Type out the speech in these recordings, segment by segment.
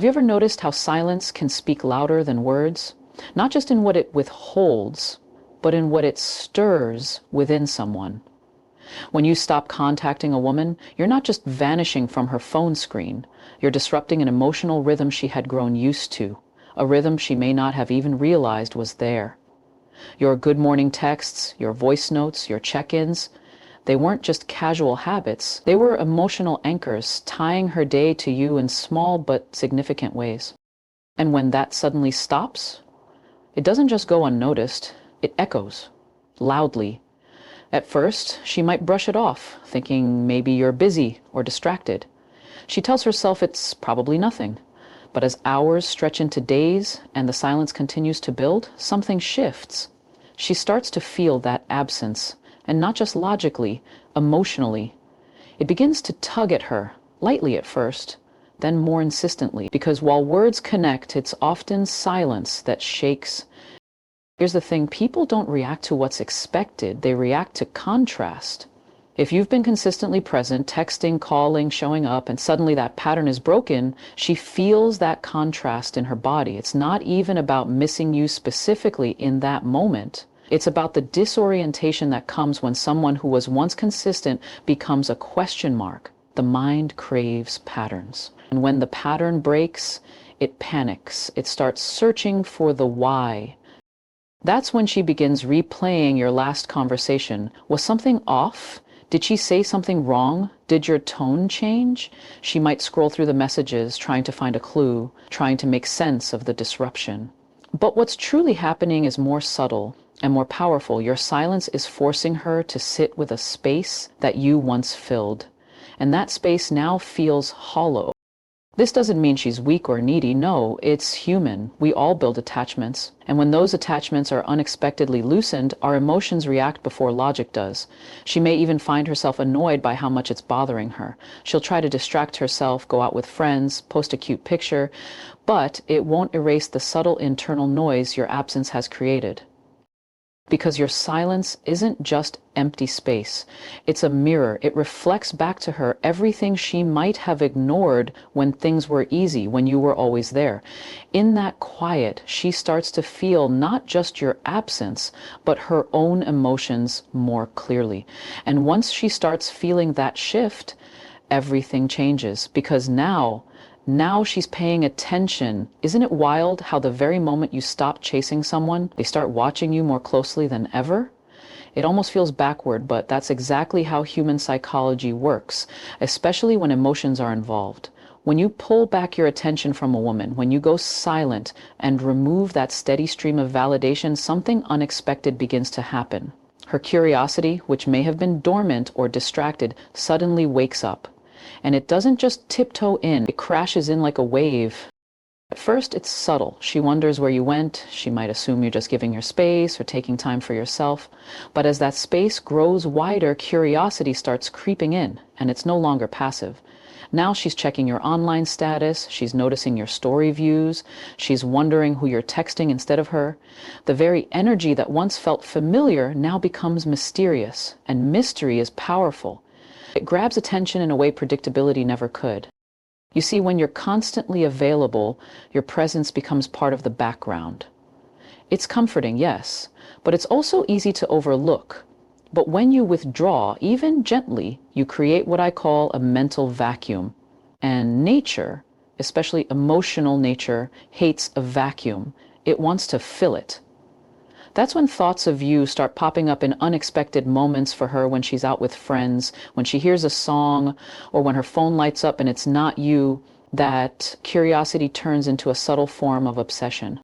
you ever noticed how silence can speak louder than words? Not just in what it withholds, but in what it stirs within someone. When you stop contacting a woman, you're not just vanishing from her phone screen. You're disrupting an emotional rhythm she had grown used to, a rhythm she may not have even realized was there. Your good morning texts, your voice notes, your check-ins, they weren't just casual habits. They were emotional anchors tying her day to you in small but significant ways. And when that suddenly stops, it doesn't just go unnoticed, it echoes loudly. At first, she might brush it off, thinking maybe you're busy or distracted. She tells herself it's probably nothing. But as hours stretch into days and the silence continues to build, something shifts. She starts to feel that absence, and not just logically, emotionally. It begins to tug at her, lightly at first, then more insistently, because while words connect, it's often silence that shakes. Here's the thing, people don't react to what's expected, they react to contrast. If you've been consistently present, texting, calling, showing up, and suddenly that pattern is broken, she feels that contrast in her body. It's not even about missing you specifically in that moment. It's about the disorientation that comes when someone who was once consistent becomes a question mark. The mind craves patterns. And when the pattern breaks, it panics. It starts searching for the why. That's when she begins replaying your last conversation. Was something off? Did she say something wrong? Did your tone change? She might scroll through the messages, trying to find a clue, trying to make sense of the disruption. But what's truly happening is more subtle and more powerful. Your silence is forcing her to sit with a space that you once filled. And that space now feels hollow. This doesn't mean she's weak or needy. No, it's human. We all build attachments. And when those attachments are unexpectedly loosened, our emotions react before logic does. She may even find herself annoyed by how much it's bothering her. She'll try to distract herself, go out with friends, post a cute picture, but it won't erase the subtle internal noise your absence has created. Because your silence isn't just empty space. It's a mirror. It reflects back to her everything she might have ignored when things were easy, when you were always there. In that quiet, she starts to feel not just your absence, but her own emotions more clearly. And once she starts feeling that shift, everything changes, because now she's paying attention. Isn't it wild how the very moment you stop chasing someone, they start watching you more closely than ever? It almost feels backward, but that's exactly how human psychology works, especially when emotions are involved. When you pull back your attention from a woman, when you go silent and remove that steady stream of validation, something unexpected begins to happen. Her curiosity, which may have been dormant or distracted, suddenly wakes up. And it doesn't just tiptoe in, it crashes in like a wave. At first, it's subtle. She wonders where you went. She might assume you're just giving her space or taking time for yourself. But as that space grows wider, curiosity starts creeping in, and it's no longer passive. Now she's checking your online status, she's noticing your story views, she's wondering who you're texting instead of her. The very energy that once felt familiar now becomes mysterious, and mystery is powerful. It grabs attention in a way predictability never could. You see, when you're constantly available, your presence becomes part of the background. It's comforting, yes, but it's also easy to overlook. But when you withdraw, even gently, you create what I call a mental vacuum. And nature, especially emotional nature, hates a vacuum. It wants to fill it. That's when thoughts of you start popping up in unexpected moments for her, when she's out with friends, when she hears a song, or when her phone lights up and it's not you. That curiosity turns into a subtle form of obsession.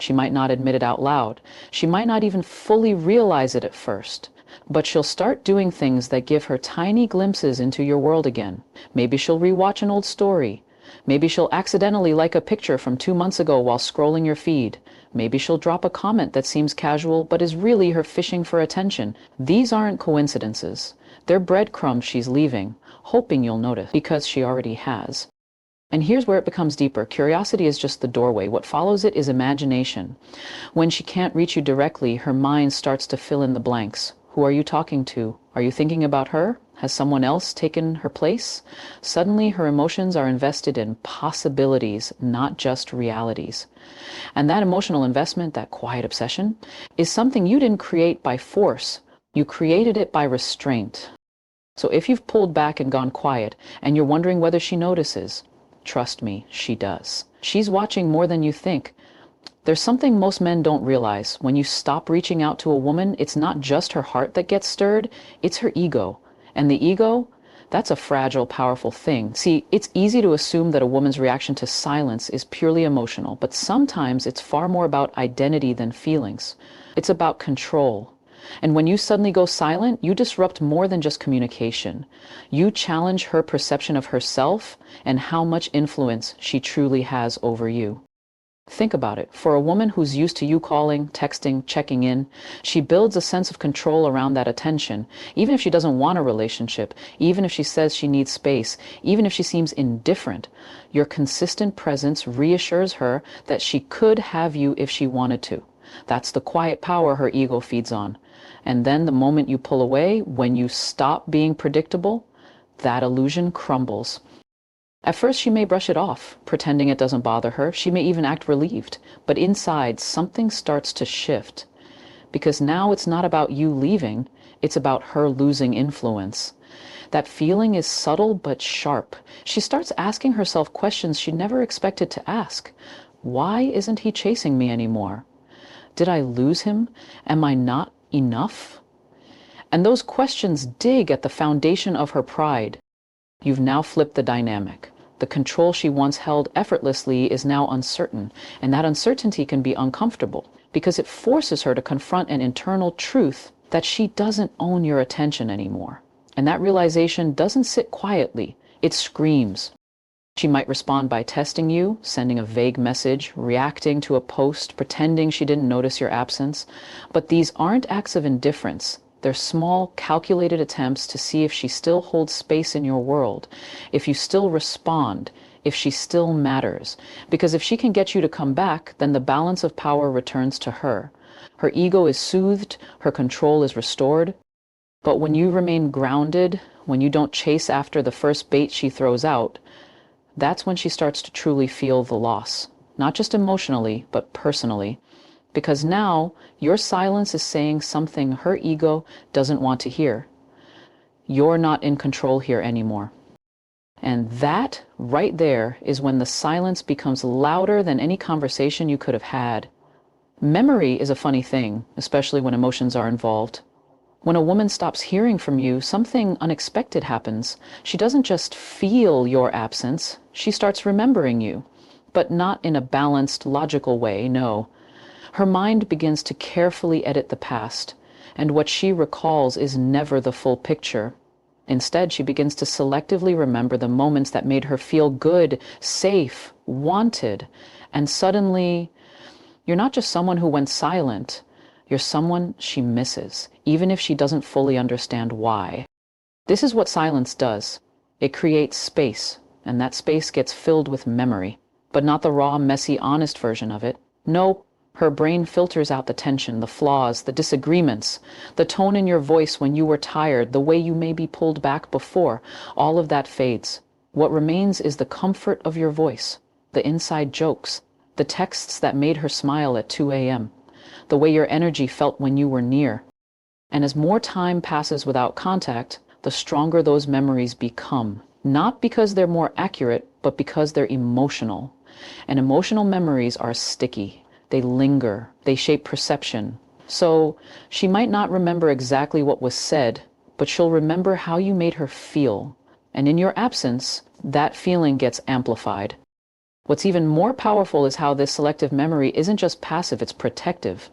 She might not admit it out loud. She might not even fully realize it at first. But she'll start doing things that give her tiny glimpses into your world again. Maybe she'll rewatch an old story. Maybe she'll accidentally like a picture from 2 months ago while scrolling your feed. Maybe she'll drop a comment that seems casual but is really her fishing for attention. These aren't coincidences. They're breadcrumbs she's leaving, hoping you'll notice, because she already has. And here's where it becomes deeper. Curiosity is just the doorway. What follows it is imagination. When she can't reach you directly, her mind starts to fill in the blanks. Who are you talking to? Are you thinking about her? Has someone else taken her place? Suddenly her emotions are invested in possibilities, not just realities. And that emotional investment, that quiet obsession, is something you didn't create by force. You created it by restraint. So if you've pulled back and gone quiet and you're wondering whether she notices, trust me, she does. She's watching more than you think. There's something most men don't realize. When you stop reaching out to a woman, it's not just her heart that gets stirred, it's her ego. And the ego, that's a fragile, powerful thing. See, it's easy to assume that a woman's reaction to silence is purely emotional, but sometimes it's far more about identity than feelings. It's about control. And when you suddenly go silent, you disrupt more than just communication. You challenge her perception of herself and how much influence she truly has over you. Think about it. For a woman who's used to you calling, texting, checking in, she builds a sense of control around that attention, even if she doesn't want a relationship, even if she says she needs space, even if she seems indifferent. Your consistent presence reassures her that she could have you if she wanted to. That's the quiet power her ego feeds on. And then the moment you pull away, when you stop being predictable, that illusion crumbles. At first she may brush it off, pretending it doesn't bother her. She may even act relieved. But inside, something starts to shift. Because now it's not about you leaving, it's about her losing influence. That feeling is subtle but sharp. She starts asking herself questions she never expected to ask. Why isn't he chasing me anymore? Did I lose him? Am I not enough? And those questions dig at the foundation of her pride. You've now flipped the dynamic. The control she once held effortlessly is now uncertain, and that uncertainty can be uncomfortable because it forces her to confront an internal truth that she doesn't own your attention anymore. And that realization doesn't sit quietly, it screams. She might respond by testing you, sending a vague message, reacting to a post, pretending she didn't notice your absence. But these aren't acts of indifference. They're small, calculated attempts to see if she still holds space in your world, if you still respond, if she still matters. Because if she can get you to come back, then the balance of power returns to her. Her ego is soothed, her control is restored. But when you remain grounded, when you don't chase after the first bait she throws out, that's when she starts to truly feel the loss, not just emotionally, but personally. Because now your silence is saying something her ego doesn't want to hear. You're not in control here anymore. And that right there is when the silence becomes louder than any conversation you could have had. Memory is a funny thing, especially when emotions are involved. When a woman stops hearing from you, something unexpected happens. She doesn't just feel your absence, she starts remembering you. But not in a balanced, logical way, no. Her mind begins to carefully edit the past, and what she recalls is never the full picture. Instead, she begins to selectively remember the moments that made her feel good, safe, wanted. And suddenly, you're not just someone who went silent, you're someone she misses, even if she doesn't fully understand why. This is what silence does. It creates space, and that space gets filled with memory, but not the raw, messy, honest version of it. No. Her brain filters out the tension, the flaws, the disagreements, the tone in your voice when you were tired, the way you may be pulled back before. All of that fades. What remains is the comfort of your voice, the inside jokes, the texts that made her smile at 2 a.m., the way your energy felt when you were near. And as more time passes without contact, the stronger those memories become. Not because they're more accurate, but because they're emotional. And emotional memories are sticky. They linger, they shape perception. So she might not remember exactly what was said, but she'll remember how you made her feel. And in your absence, that feeling gets amplified. What's even more powerful is how this selective memory isn't just passive, it's protective.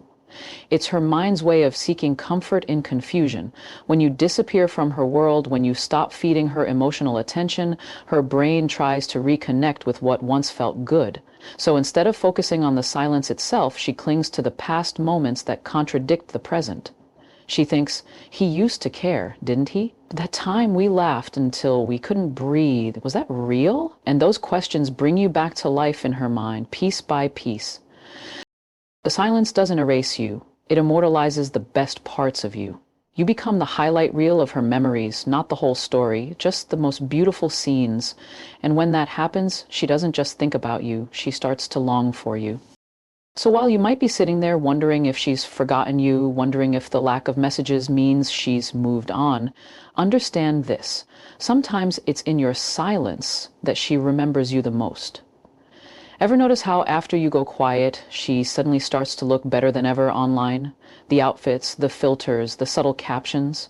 It's her mind's way of seeking comfort in confusion. When you disappear from her world, when you stop feeding her emotional attention, her brain tries to reconnect with what once felt good. So instead of focusing on the silence itself, she clings to the past moments that contradict the present. She thinks, he used to care, didn't he? That time we laughed until we couldn't breathe, was that real? And those questions bring you back to life in her mind, piece by piece. The silence doesn't erase you. It immortalizes the best parts of you. You become the highlight reel of her memories, not the whole story, just the most beautiful scenes. And when that happens, she doesn't just think about you, she starts to long for you. So while you might be sitting there wondering if she's forgotten you, wondering if the lack of messages means she's moved on, understand this. Sometimes it's in your silence that she remembers you the most. Ever notice how after you go quiet, she suddenly starts to look better than ever online? The outfits, the filters, the subtle captions.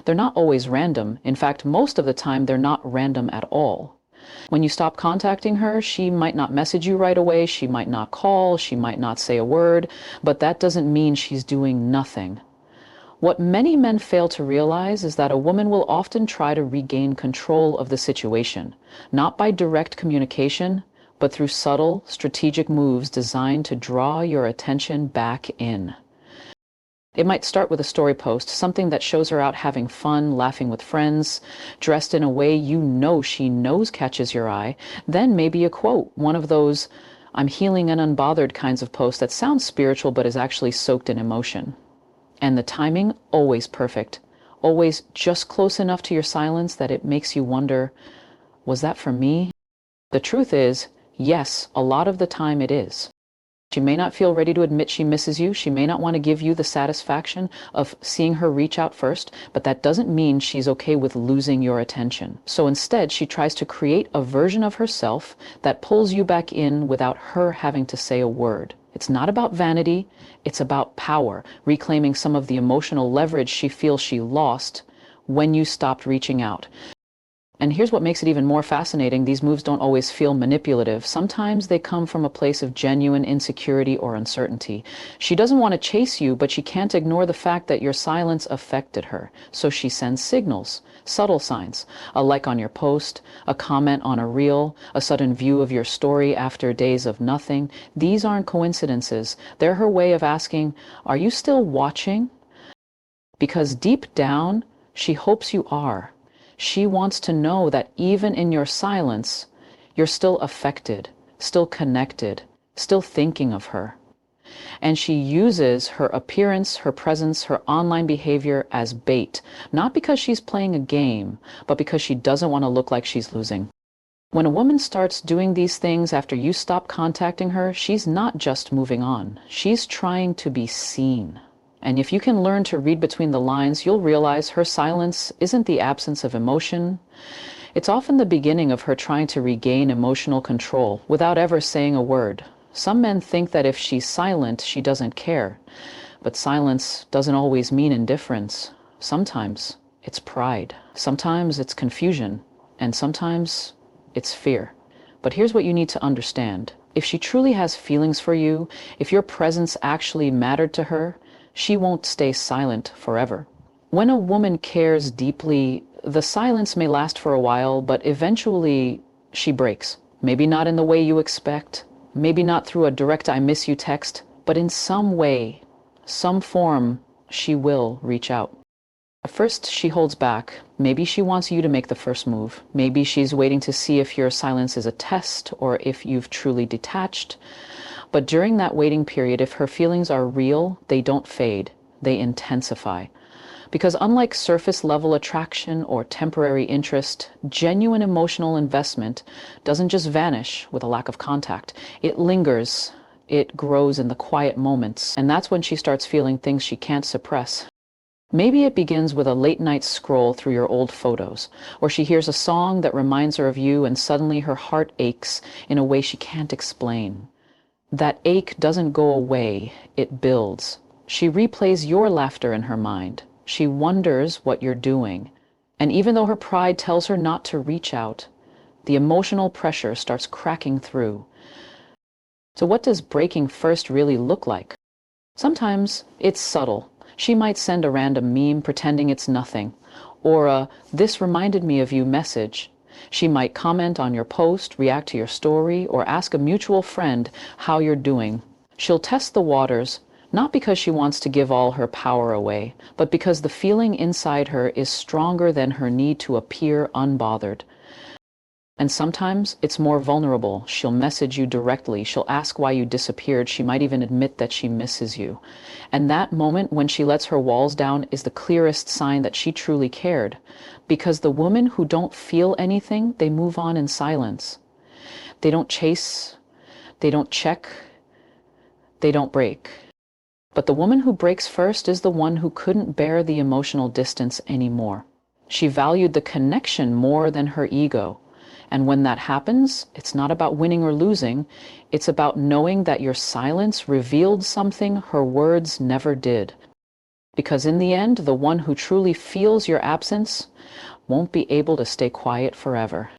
They're not always random. In fact, most of the time, they're not random at all. When you stop contacting her, she might not message you right away, she might not call, she might not say a word, but that doesn't mean she's doing nothing. What many men fail to realize is that a woman will often try to regain control of the situation, not by direct communication, but through subtle, strategic moves designed to draw your attention back in. It might start with a story post, something that shows her out having fun, laughing with friends, dressed in a way you know she knows catches your eye. Then maybe a quote, one of those "I'm healing and unbothered" kinds of posts that sounds spiritual but is actually soaked in emotion. And the timing, always perfect. Always just close enough to your silence that it makes you wonder, was that for me? The truth is, yes, a lot of the time it is. She may not feel ready to admit she misses you. She may not want to give you the satisfaction of seeing her reach out first, but that doesn't mean she's okay with losing your attention. So instead, she tries to create a version of herself that pulls you back in without her having to say a word. It's not about vanity, it's about power, reclaiming some of the emotional leverage she feels she lost when you stopped reaching out. And here's what makes it even more fascinating. These moves don't always feel manipulative. Sometimes they come from a place of genuine insecurity or uncertainty. She doesn't want to chase you, but she can't ignore the fact that your silence affected her. So she sends signals, subtle signs, a like on your post, a comment on a reel, a sudden view of your story after days of nothing. These aren't coincidences. They're her way of asking, are you still watching? Because deep down, she hopes you are. She wants to know that even in your silence, you're still affected, still connected, still thinking of her. And she uses her appearance, her presence, her online behavior as bait, not because she's playing a game, but because she doesn't want to look like she's losing. When a woman starts doing these things after you stop contacting her, she's not just moving on. She's trying to be seen. And if you can learn to read between the lines, you'll realize her silence isn't the absence of emotion. It's often the beginning of her trying to regain emotional control without ever saying a word. Some men think that if she's silent, she doesn't care. But silence doesn't always mean indifference. Sometimes it's pride. Sometimes it's confusion. And sometimes it's fear. But here's what you need to understand. If she truly has feelings for you, if your presence actually mattered to her, she won't stay silent forever. When a woman cares deeply, the silence may last for a while, but eventually she breaks. Maybe not in the way you expect, maybe not through a direct "I miss you" text, but in some way, some form, she will reach out. At first, she holds back. Maybe she wants you to make the first move. Maybe she's waiting to see if your silence is a test or if you've truly detached. But during that waiting period, if her feelings are real, they don't fade, they intensify. Because unlike surface level attraction or temporary interest, genuine emotional investment doesn't just vanish with a lack of contact. It lingers, it grows in the quiet moments, and that's when she starts feeling things she can't suppress. Maybe it begins with a late night scroll through your old photos, or she hears a song that reminds her of you and suddenly her heart aches in a way she can't explain. That ache doesn't go away, it builds. She replays your laughter in her mind. She wonders what you're doing. And even though her pride tells her not to reach out, the emotional pressure starts cracking through. So what does breaking first really look like? Sometimes it's subtle. She might send a random meme pretending it's nothing, or a "this reminded me of you" message. She might comment on your post, react to your story, or ask a mutual friend how you're doing. She'll test the waters, not because she wants to give all her power away, but because the feeling inside her is stronger than her need to appear unbothered. And sometimes it's more vulnerable. She'll message you directly. She'll ask why you disappeared. She might even admit that she misses you. And that moment when she lets her walls down is the clearest sign that she truly cared. Because the women who don't feel anything, they move on in silence. They don't chase, they don't check, they don't break. But the woman who breaks first is the one who couldn't bear the emotional distance anymore. She valued the connection more than her ego. And when that happens, it's not about winning or losing. It's about knowing that your silence revealed something her words never did. Because in the end, the one who truly feels your absence won't be able to stay quiet forever.